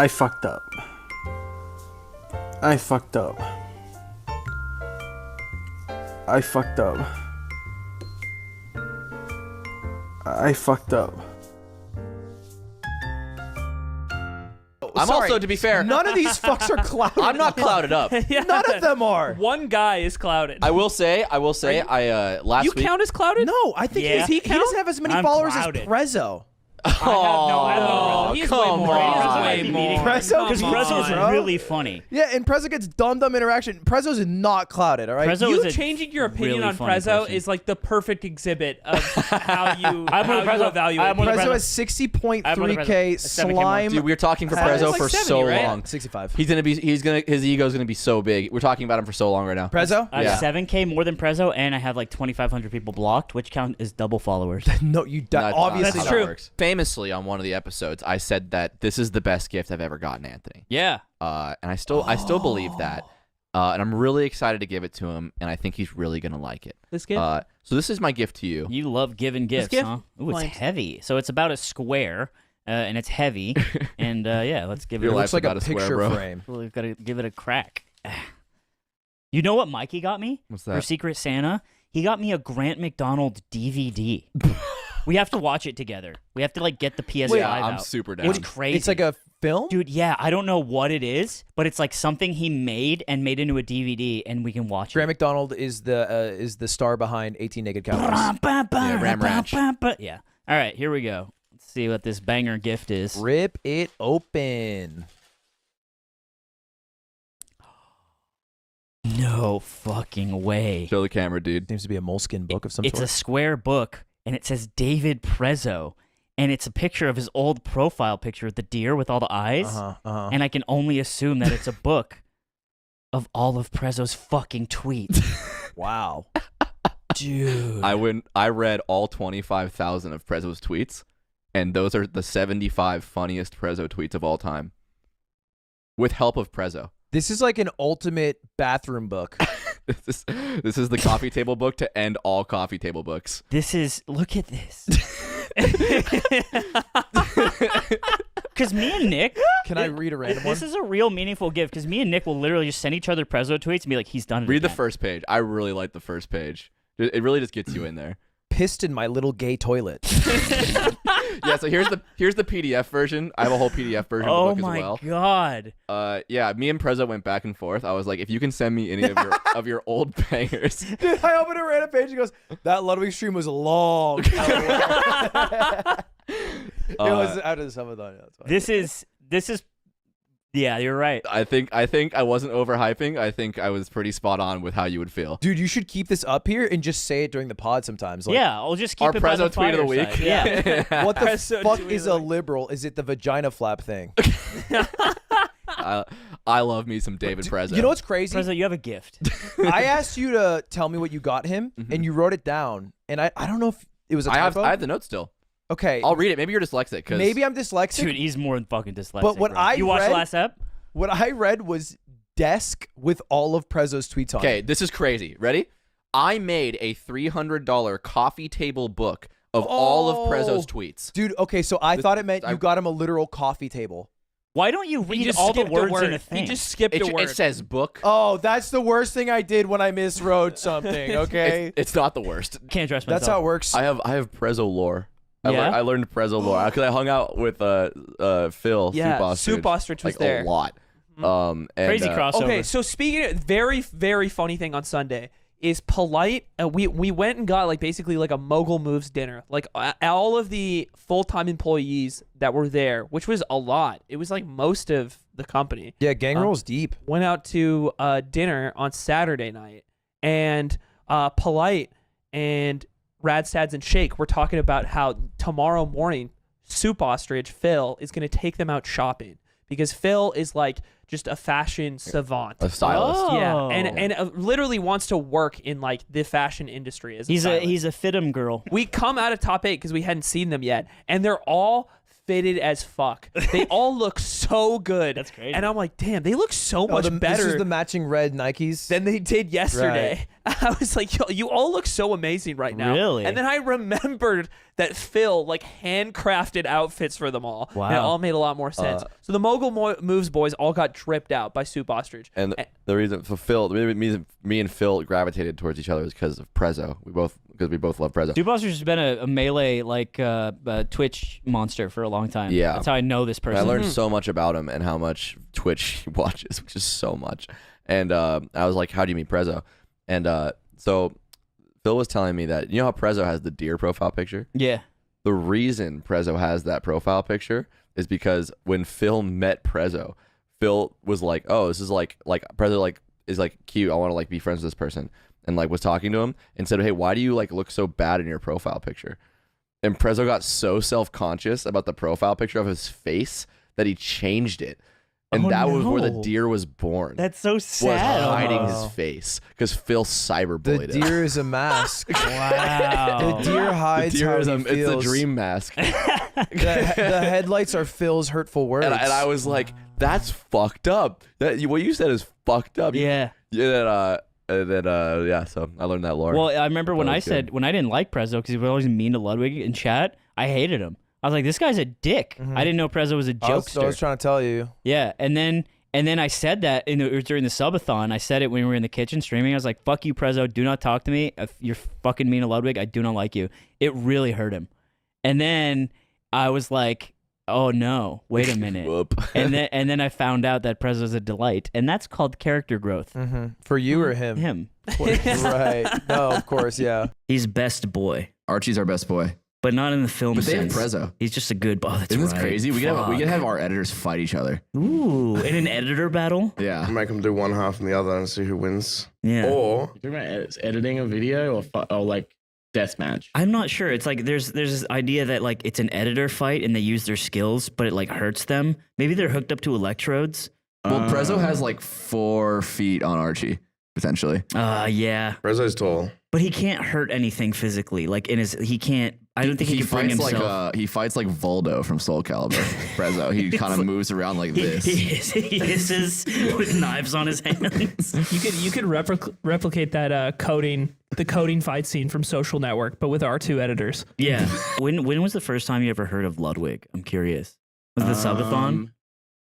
I fucked up. I fucked up. I fucked up. I fucked up. I'm Sorry, also, to be fair, none of these fucks are clouded. I'm not clouded up. Yeah. None of them are. One guy is clouded. I will say, last You week. count as clouded? No, I think Yeah. he doesn't have as many I'm followers clouded. as Prezo. Oh, he's way come more. on. He's way more. Prezo- Because Come Prezo is on. really funny. Yeah, and Prezo gets dumb interaction. Prezo's not clouded, all right? Prezo You is a changing your opinion really on funny Prezo person. is like the perfect exhibit of how you, I'm with how you Prezo. evaluate I'm with people. Prezo Prezo. has 60.3K 7K more. slime. Dude, we were talking for Prezo Prezo like for 70, so right? long. 65. His ego's gonna be so big. We're talking about him for so long right now. Prezo? I Yeah. have 7K more than Prezo, and I have like 2,500 people blocked, which count as double followers. No, you That's obviously not That's how that true. works. Famously, on one of the episodes, I said that this is the best gift I've ever gotten Anthony. Yeah. And I still believe that. And I'm really excited to give it to him, and I think he's really gonna like it. This gift? So this is my gift to you. You love giving gifts, gift? huh? Ooh, it's Flames. heavy. So it's about a square, and it's heavy. And yeah, let's give it Your It a life's looks like about a a square, picture bro. frame. We've got to give it a crack. You know what Mikey got me? What's For that? Secret Santa? He got me a Grant McDonald DVD. We have to watch it together. We have to like get the PS5 Yeah, I'm out. super down. It's crazy. It's like a film? Dude, yeah, I don't know what it is, but it's like something he made and made into a DVD, and we can watch Grant it. McDonald is the star behind 18 Naked Cowboys. Yeah, Ram Ranch. Yeah. All right, here we go. Let's see what this banger gift is. Rip it open. No fucking way. Show the camera, dude. Seems to be a moleskin book of some It's a sort. square book, and it says David Prezo, and it's a picture of his old profile picture with the deer with all the eyes. And I can only assume that it's a book of all of Prezo's fucking tweets. Wow. Dude. I read all 25,000 of Prezo's tweets, and those are the 75 funniest Prezo tweets of all time. With help of Prezo. This is like an ultimate bathroom book. This is the coffee table book to end all coffee table books. This is, look at this. Because me and Nick, Can I read a random one? this is a real meaningful gift, because me and Nick will literally just send each other Prezo tweets and be like, he's done it Read the again. first page. I really like the first page. It really just gets you in there. Pissed in my little gay toilet. Yeah, so here's the PDF version. I have a whole PDF version Oh of the book my as well. god. Yeah, me and Prezo went back and forth. I was like, if you can send me any of your of your old bangers. Dude, I opened a random page and goes, that Ludwig stream was long. It was out of the summer though. That's fine. This is, yeah, you're right. I think I wasn't overhyping. I think I was pretty spot on with how you would feel. Dude, you should keep this up here and just say it during the pod sometimes. Like, Yeah, I'll just keep Our it by the Prezo tweet of the week. fireside. Yeah. what the Prezo fuck tweet is of a the week. liberal? Is it the vagina flap thing? I love me some David Prezo. You know what's crazy? Prezo, you have a gift. I asked you to tell me what you got him, and you wrote it down. And I don't know if it was a I have typo. the notes still. Okay. I'll read it. Maybe you're dyslexic. Cause Maybe I'm dyslexic. Dude, he's more than fucking dyslexic. But what bro. I You watched the read- last ep? What I read was desk with all of Prezo's tweets on it. Okay, this is crazy. Ready? I made a $300 coffee table book of all of Prezo's tweets. Dude, okay, so I thought it meant you got him a literal coffee table. Why don't you He read just all the skipped a words word. in a thing? He just skipped a word. It says book. Oh, that's the worst thing I did when I miswrote something, okay? It's not the worst. Can't dress myself. That's how it works. I have Prezo lore. Yeah? I learned Prezo lore because I hung out with Phil. Yeah, Soup Ostrich, Soup Ostrich was like, there. a lot. And, Crazy crossover. Okay, so speaking of very, very funny thing on Sunday is Polite. We went and got like basically like a Mogul Moves dinner. Like all of the full-time employees that were there, which was a lot. It was like most of the company. Yeah, gang rolls deep. Went out to dinner on Saturday night, and Polite and Radstads and Shake were talking about how tomorrow morning Soup Ostrich Phil is going to take them out shopping because Phil is like just a fashion savant. a stylist. Oh. Yeah, and literally wants to work in like the fashion industry as He's stylist. a Fitum girl. We come out of top 8 because we hadn't seen them yet, and they're all fitted as fuck. They all look so good. That's crazy. And I'm like, damn, they look so much This better is the matching red Nikes. than they did yesterday. I was like, yo, you all look so amazing right now. Really? And then I remembered that Phil like handcrafted outfits for them all. Wow. And it all made a lot more sense. So the Mogul Moves boys all got dripped out by Soup Ostrich. And the reason for Phil, the reason me and Phil gravitated towards each other is because of Prezo. We both love Prezo. Soup Ostrich has been a melee Twitch monster for a long time. Yeah. That's how I know this person. I learned so much about him and how much Twitch he watches, which is so much. And I was like, how do you meet Prezo? And so Phil was telling me that, you know how Prezo has the deer profile picture? Yeah. The reason Prezo has that profile picture is because when Phil met Prezo, Phil was like, oh, this is like Prezo like is like cute. I want to like be friends with this person. And like was talking to him and said, hey, why do you like look so bad in your profile picture? And Prezo got so self-conscious about the profile picture of his face that he changed it. And that was where the deer was born. That's so was sad. hiding his face because Phil cyberbullied The deer is a mask. Wow. The deer hides how he it's a feels. dream mask. The headlights are Phil's hurtful words. And I was like, that's fucked up. What you said is fucked up. Yeah. Yeah. Yeah. So I learned that lore. Well, I remember when That I was said, good. when I didn't like Prezo because he was always mean to Ludwig in chat, I hated him. I was like, this guy's a dick. I didn't know Prezo was a I was jokester. trying to tell you. Yeah, and then I said that during the subathon. I said it when we were in the kitchen streaming. I was like, "Fuck you, Prezo. Do not talk to me. If you're fucking mean to Ludwig, I do not like you." It really hurt him. And then I was like, "Oh no, wait a minute." Whoop. and then I found out that Prezo's a delight, and that's called character growth. For you or him? Him. Right. No, of course, yeah. He's best boy, Archie's our best boy. but not in the film But they have sense. Prezo. He's just a good. Oh, that's Isn't this right. crazy? We Fuck. could have our editors fight each other. Ooh, in an editor battle. Yeah. Make them do one half and the other and see who wins. Yeah. Or You're talking about editing a video or like deathmatch? I'm not sure. It's like there's this idea that like it's an editor fight and they use their skills, but it like hurts them. Maybe they're hooked up to electrodes. Well, Prezo has like 4 feet on Archie, potentially. Yeah, Prezo's tall. but he can't hurt anything physically. Like he can't. I don't think he can bring fights himself. he fights like Voldo from Soul Calibur. Prezo. He kind of moves around like this. He hisses with knives on his hands. You could replicate that the coding fight scene from Social Network, but with R2 editors. Yeah. When was the first time you ever heard of Ludwig? I'm curious. Was it the subathon?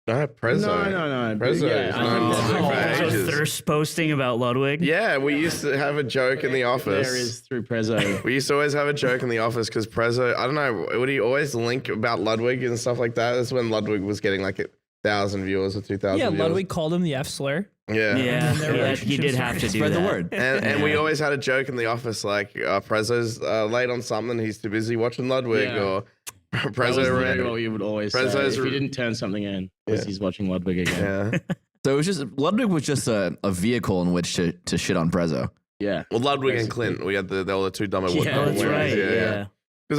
No, Prezo. No. Prezo Yeah, is I known think for that's- ages. Thirst posting about Ludwig. Yeah, we used to have a joke in the office. There is through Prezo. We used to always have a joke in the office because Prezo, I don't know, would he always link about Ludwig and stuff like that? That's when Ludwig was getting like 1,000 viewers or 2,000 Yeah, viewers. Ludwig called him the F slur. Yeah. Yeah, their he relationship did have to started. do Spread that. the word. And we always had a joke in the office like, Prezo's late on something, he's too busy watching Ludwig, Yeah. or That was literally Prezo. what we would always say. Prezo's If he didn't turn something in, because Yeah. he's watching Ludwig again. Yeah. So it was just Ludwig was just a vehicle in which to shit on Prezo. Yeah. Well, Ludwig and Basically. Clint, we had they were the two dumber Yeah, Oh, that's winners. right. Yeah. Because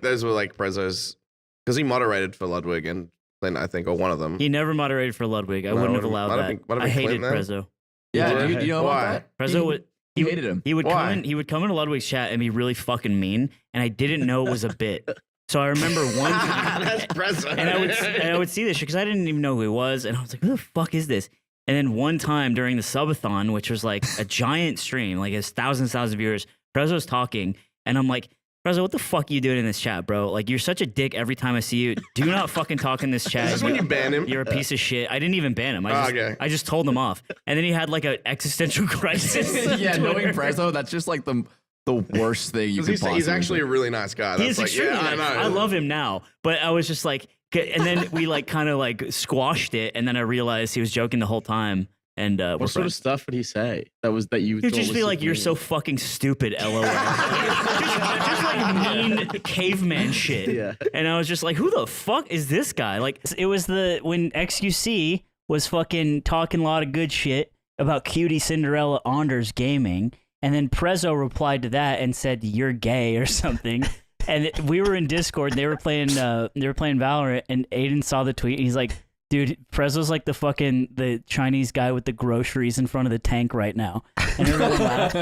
those were like Prezo's, because he moderated for Ludwig and Clint, I think, or one of them. He never moderated for Ludwig. I No, wouldn't have might allowed have that. been- might have I been hated Clint then? Prezo. Yeah, Why? do you know Why? about that? Prezo would. He hated him. He would Why? come in. He would come into Ludwig's chat and be really fucking mean, and I didn't know it was a bit. So I remember one time, That's Prezo. and I would see this shit because I didn't even know who he was, and I was like, "Who the fuck is this?" And then one time during the subathon, which was like a giant stream, like it's thousands of viewers, Prezo's talking, and I'm like, Prezo, what the fuck are you doing in this chat, bro? Like, you're such a dick every time I see you. Do not fucking talk in this chat. Is this when you ban him? You're a piece of shit. I didn't even ban him. Okay. I just told him off. And then he had like an existential crisis. Yeah, on knowing Twitter. Prezo, that's just like the worst thing you could Because possibly he's actually do. a really nice guy. He is That's like, extremely yeah, nice. I know. I love him now, but I was just like, and then we like kind of like squashed it, and then I realized he was joking the whole time. And we're What sort of friends. stuff would he say that you He'd thought just was be like, "You're mean? so fucking stupid, lol." just like mean caveman shit. Yeah. And I was just like, "Who the fuck is this guy?" Like, it was when XQC was fucking talking a lot of good shit about Cutie Cinderella Anders gaming, and then Prezo replied to that and said, "You're gay" or something. And we were in Discord. And they were playing Valorant, and Aiden saw the tweet. And he's like, Dude, Prezo's like the Chinese guy with the groceries in front of the tank right now. And everyone laughed.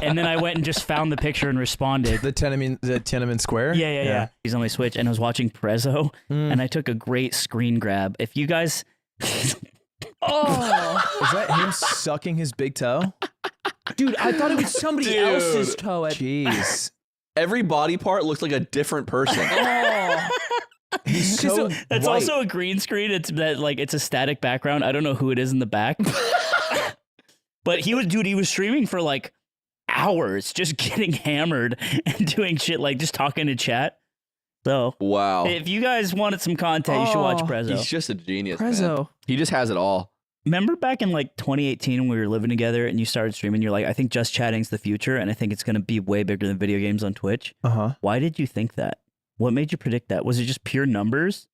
And then I went and just found the picture and responded. The Tiananmen Square? Yeah. He's on my Switch and I was watching Prezo and I took a great screen grab. If you guys... Oh! Is that him sucking his big toe? Dude, I thought it was somebody else's toe. Jeez. Every body part looks like a different person. He's so That's white. also a green screen. It's a static background. I don't know who it is in the back. But he was streaming for like hours, just getting hammered and doing shit like just talking to chat. So Wow. if you guys wanted some content, you should watch Prezo. He's just a genius. Prezo. Man. He just has it all. Remember back in like 2018 when we were living together and you started streaming, you're like, I think just chatting's the future and I think it's going to be way bigger than video games on Twitch. Why did you think that? What made you predict that? Was it just pure numbers?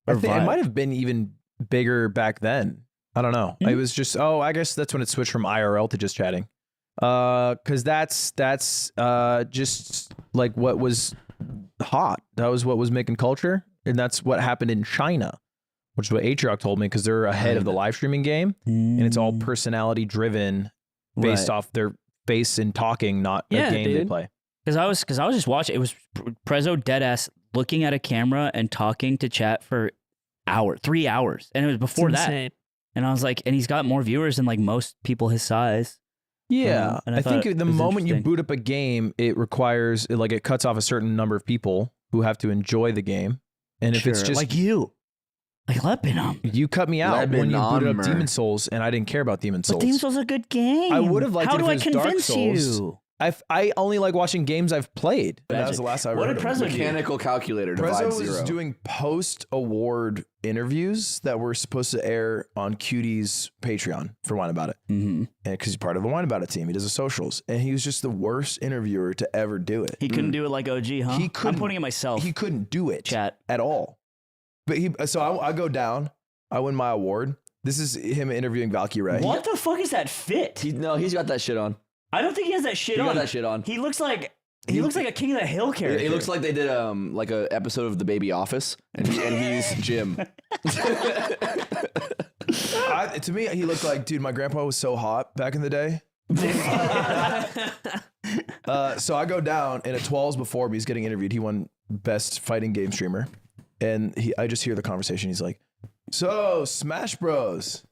I think it might have been even bigger back then. I don't know. It was just, I guess that's when it switched from IRL to just chatting. Because that's just like what was hot. That was what was making culture. And that's what happened in China, which is what Atriarch told me, because they're ahead of the live streaming game. And it's all personality driven based off their face and talking, not a game they play. Because I was just watching. It was Prezo deadass looking at a camera and talking to chat for 3 hours, and it was before that. Insane. And I was like, and he's got more viewers than like most people his size. Yeah, and I think thought the it was moment you interesting. boot up a game, it requires it cuts off a certain number of people who have to enjoy the game, and if it's Sure, just like you, like Lebanon. you cut me out when you booted up Lebanon. Demon Souls, and I didn't care about Demon Souls. But Demon Souls is a good game. I would have liked How it do if I it was Dark convince Souls. you? I only like watching games I've played. And that was the last I What heard did of him. Prezo do? Mechanical calculator Prezo divides was 0. doing post-award interviews that were supposed to air on Cutie's Patreon for Wine About It. Mm-hmm. And because he's part of the Wine About It team, he does the socials. And he was just the worst interviewer to ever do it. He couldn't do it like OG, huh? He couldn't- I'm putting it myself. He couldn't do it Chat. at all. But I go down, I win my award. This is him interviewing Valkyrie. What the fuck is that fit? He's got that shit on. I don't think he has that shit He on. got that shit on. He looks like a King of the Hill character. It looks like they did like a episode of The Baby Office, and he's Jim. To me, he looked like, dude, my grandpa was so hot back in the day. So I go down, and at 12s before me, he's getting interviewed. He won Best Fighting Game Streamer. And I just hear the conversation. He's like, so, Smash Bros.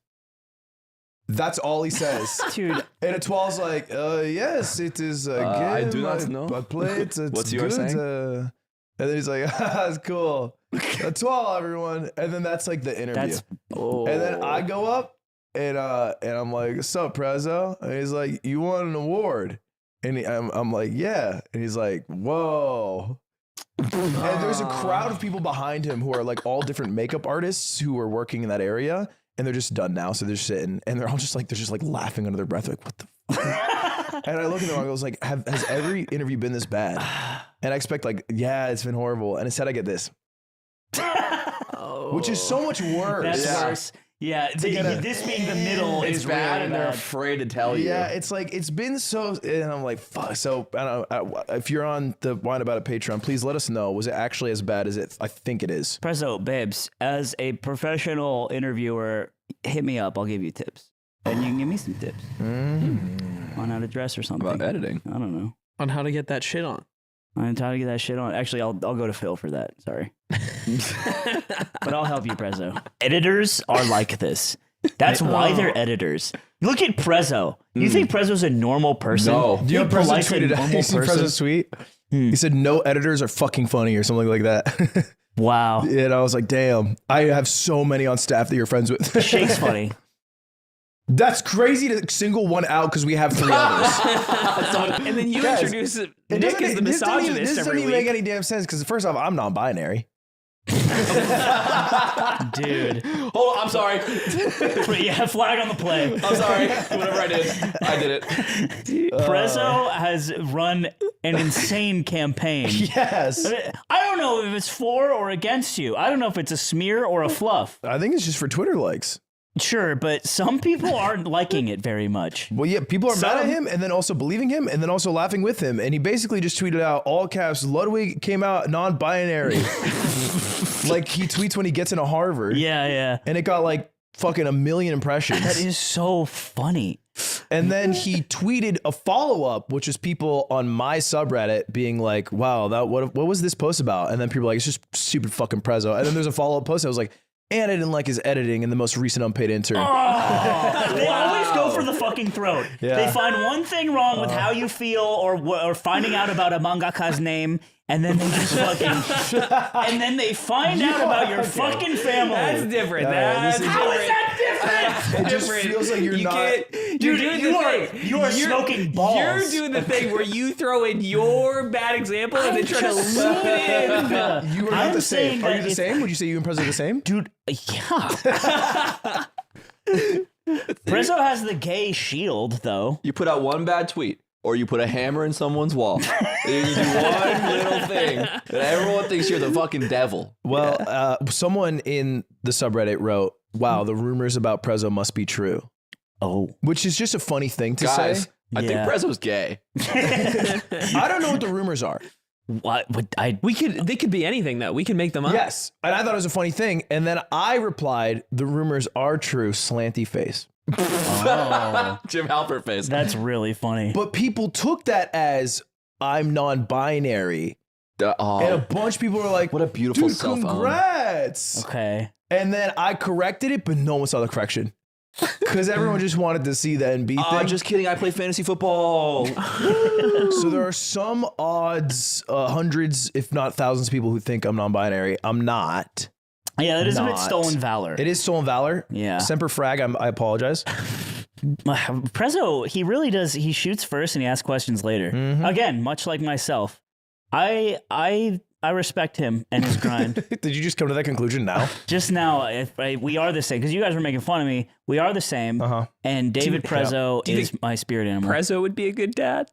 That's all he says. Dude. And at 12's like, yes, it is a game. I do not know. I play it. It's What's good. yours saying? And then he's like, that's cool. A 12, everyone. And then that's like the interview. And then I go up and I'm like, what's up, Prezo? And he's like, you won an award. And I'm like, yeah. And he's like, whoa. And there's a crowd of people behind him who are like all different makeup artists who are working in that area. And they're just done now. So they're sitting and they're just like laughing under their breath. Like, what the fuck? And I look at them and I was like, has every interview been this bad? And I expect like, yeah, it's been horrible. And instead I get this. Which is so much worse. That's worse. Yeah, this being the middle It's is bad, really and they're bad. afraid to tell you. Yeah, it's like, it's been so, and I'm like, fuck. So I don't know, if you're on the Wine About It Patreon, please let us know. Was it actually as bad as I think it is? Prezo, babes, as a professional interviewer, hit me up. I'll give you tips. And you can give me some tips on how to dress or something. About editing. I don't know. On how to get that shit on. I'm trying to get that shit on. Actually, I'll go to Phil for that. Sorry. But I'll help you, Prezo. Editors are like this. That's why they're editors. Look at Prezo. You think Prezo's a normal person? No. Do you know Think President Polite's a tweeted normal you see person? President's tweet? He said, no editors are fucking funny or something like that. Wow. And I was like, damn, I have so many on staff that you're friends with. Shake's funny. That's crazy to single one out because we have 3 others. And then you Guys, introduce It Nick doesn't- as the this doesn't even- misogynist This doesn't every even make week. any damn sense because first off, I'm non-binary. Dude. Hold on, I'm sorry. Yeah, flag on the play. I'm sorry. Whatever I did it. Prezo has run an insane campaign. Yes. I don't know if it's for or against you. I don't know if it's a smear or a fluff. I think it's just for Twitter likes. Sure, but some people aren't liking it very much. Well, yeah, people are mad at him and then also believing him and then also laughing with him. And he basically just tweeted out, all caps, Ludwig came out non-binary. Like he tweets when he gets into Harvard. Yeah. And it got like fucking 1 million impressions. That is so funny. And then he tweeted a follow-up, which is people on my subreddit being like, wow, what was this post about? And then people are like, it's just stupid fucking Prezo. And then there's a follow-up post. I was like, and I didn't like his editing in the most recent unpaid intern. Oh, they always go for the fucking throat. Yeah. They find one thing wrong with how you feel or finding out about a mangaka's name, and then they just fucking and then they find out about your fucking family. That's different. How That's is that different? It just feels like you're not. You're doing the thing. You are smoking balls. You're doing the thing where you throw in your bad example and then try to loop it in. You are not the same. Are you the same? Would you say you and Prezo are the same? Dude, yeah. Prezo has the gay shield, though. You put out one bad tweet, or you put a hammer in someone's wall. You do one little thing, and everyone thinks you're the fucking devil. Well, someone in the subreddit wrote, wow, the rumors about Prezo must be true. Oh. Which is just a funny thing to Guys, say. I think Prezo's gay. I don't know what the rumors are. What? They could be anything though. We can make them up. Yes. And I thought it was a funny thing. And then I replied, the rumors are true, slanty face. Oh. Jim Halpert face. That's really funny. But people took that as I'm non-binary. And a bunch of people were like, what a beautiful dude, self-own. congrats. Okay. And then I corrected it, but no one saw the correction. Because everyone just wanted to see the NB thing. Just kidding. I play fantasy football. So there are some odds, hundreds, if not thousands of people who think I'm non-binary. I'm not. Yeah, that is a bit stolen valor. It is stolen valor. Yeah. Semper Frag, I apologize. Prezo, he really does. He shoots first and he asks questions later. Mm-hmm. Again, much like myself. I respect him and his grind. Did you just come to that conclusion now? Just now, we are the same. Because you guys were making fun of me. We are the same. And David Prezo is my spirit animal. Prezo would be a good dad.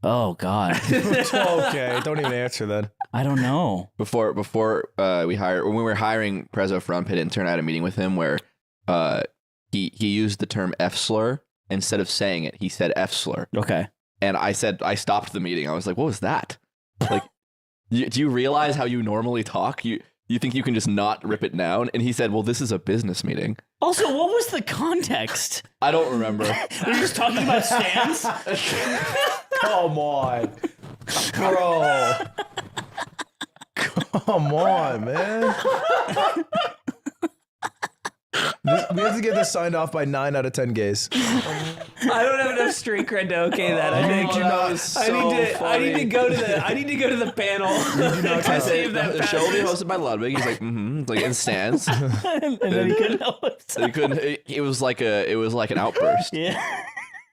Oh, God. Okay, don't even answer then. I don't know. Before when we were hiring Prezo for unpaid intern, I had a meeting with him where he used the term F slur instead of saying it. He said F slur. Okay. And I stopped the meeting. I was like, what was that? Like, do you realize how you normally talk? You think you can just not rip it down? And he said, well, this is a business meeting. Also, what was the context? I don't remember. Were you just talking about stands? Come on. Bro. Come on, man. We have to get this signed off by 9 out of 10 gays. I don't have enough street cred to okay that. I think I need to go to the panel. I saved that. The show will be hosted by Ludwig. He's like, like in stands. And then he couldn't help himself. He couldn't. It was like an outburst. Yeah.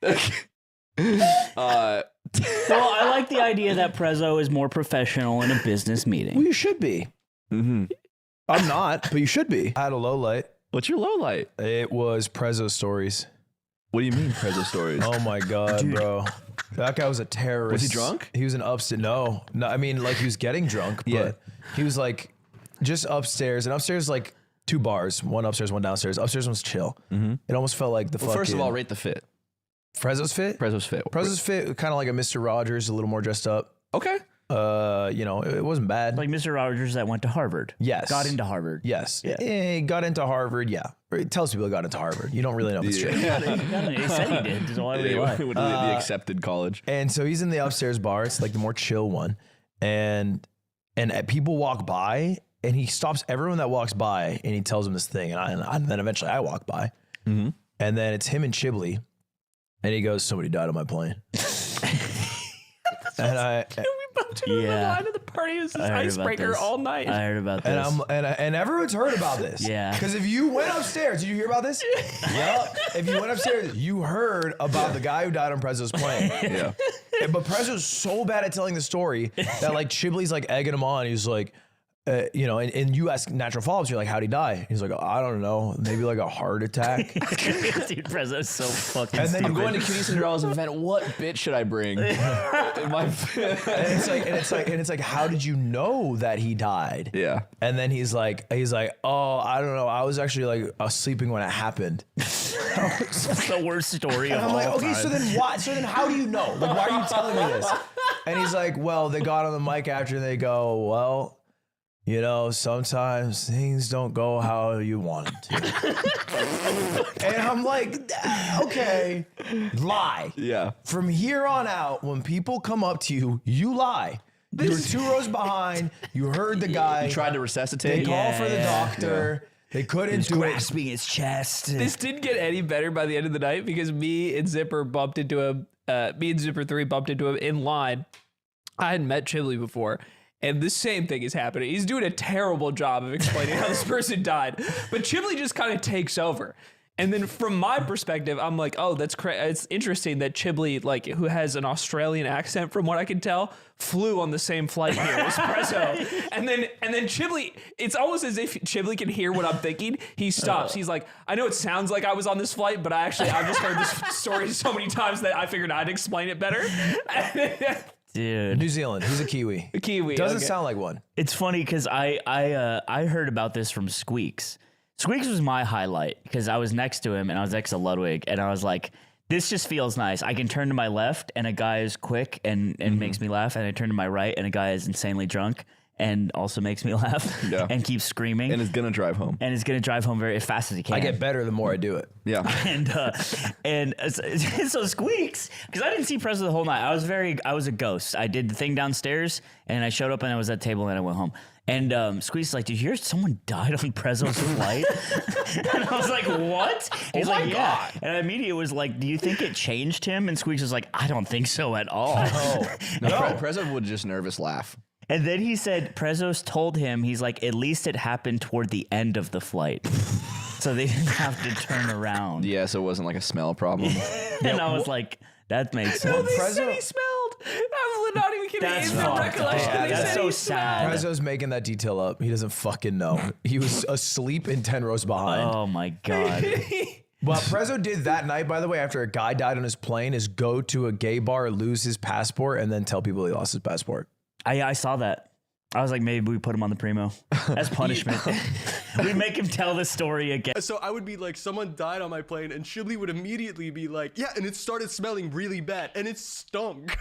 Well, I like the idea that Prezo is more professional in a business meeting. Well, you should be. I'm not, but you should be. I had a low light. What's your low light? It was Prezo stories. What do you mean Prezo stories? Oh my God, bro. That guy was a terrorist. Was he drunk? He was an upstairs. No, I mean, like he was getting drunk, but he was like just upstairs. And upstairs, like 2 bars, one upstairs, one downstairs. Upstairs was chill. It almost felt like the fucking. First of all, rate the fit. Prezo's fit? Prezo's fit. Prezo's fit, kind of like a Mr. Rogers, a little more dressed up. Okay. It wasn't bad. Like Mr. Rogers that went to Harvard. Yes. Got into Harvard. Yes. Yeah. He got into Harvard, yeah. It tells people he got into Harvard. You don't really know if it's true. He said he did. That's why would he lie? The accepted college. And so he's in the upstairs bar. It's like the more chill one. And people walk by and he stops everyone that walks by and he tells them this thing. And then eventually I walk by. And then it's him and Chibley. And he goes, somebody died on my plane. And the line of the party is this icebreaker all night. I heard about this. And everyone's heard about this. Yeah. Because if you went upstairs, did you hear about this? Yep. If you went upstairs, you heard about the guy who died on Prezo's plane. Yeah. But Prezo's so bad at telling the story that like Chibley's like egging him on. He's like, and you ask natural follow-ups, you're like, how'd he die? He's like, I don't know, maybe like a heart attack. Dude, Prezo's so fucking And then stupid. you I'm going to Cutie Cinderella's event. What bit should I bring? and it's like, how did you know that he died? Yeah. And then he's like, oh, I don't know. I was actually like sleeping when it happened. That's the worst story of And I'm all like, okay, time. so then what? So then how do you know? Like, why are you telling me this? And he's like, well, they got on the mic after and they go, well, you know, sometimes things don't go how you want them to. And I'm like, okay, lie. Yeah. From here on out, when people come up to you, you lie. You were 2 rows behind. You heard the guy. You tried to They resuscitate. called for the doctor. They couldn't do it. Grasping his chest. This didn't get any better by the end of the night because me and Zipper 3 bumped into him in line. I hadn't met Chiblee before. And the same thing is happening. He's doing a terrible job of explaining how this person died. But Chiblee just kind of takes over. And then from my perspective, I'm like, oh, that's it's interesting that Chiblee, like, who has an Australian accent from what I can tell, flew on the same flight here as Prezo. And then Chiblee, it's almost as if Chiblee can hear what I'm thinking. He stops. He's like, I know it sounds like I was on this flight, but I've just heard this story so many times that I figured I'd explain it better. Dude. New Zealand. He's a Kiwi. A Kiwi. Doesn't okay. sound like one. It's funny because I heard about this from Squeaks. Squeaks was my highlight because I was next to him and I was next to Ludwig and I was like, this just feels nice. I can turn to my left and a guy is quick and makes me laugh, and I turn to my right and a guy is insanely drunk and also makes me laugh and keeps screaming And is gonna drive home. and is gonna drive home very as fast as he can. I get better the more I do it. Yeah. and so Squeaks, because I didn't see Prezo the whole night. I was a ghost. I did the thing downstairs and I showed up and I was at the table and I went home. And Squeaks is like, did you hear someone died on Prezo's flight? And I was like, what? He's like, yeah. And I immediately was like, do you think it changed him? And Squeaks was like, I don't think so at all. No, Prezo would just nervous laugh. And then he said, Prezo's told him, he's like, at least it happened toward the end of the flight. So they didn't have to turn around. Yeah, so it wasn't like a smell problem. And I was like, that makes sense. No, they Prezo- said he smelled. I'm not even kidding. That's In the fucked recollection, up. they That's said so he sad. Prezo's making that detail up. He doesn't fucking know. He was asleep in 10 rows behind. Oh my God. What Prezo did that night, by the way, after a guy died on his plane, is go to a gay bar, lose his passport, and then tell people he lost his passport. I saw that. I was like, maybe we put him on the Primo as punishment. We make him tell the story again. So I would be like, someone died on my plane, and Chiblee would immediately be like, yeah, and it started smelling really bad, and it stunk.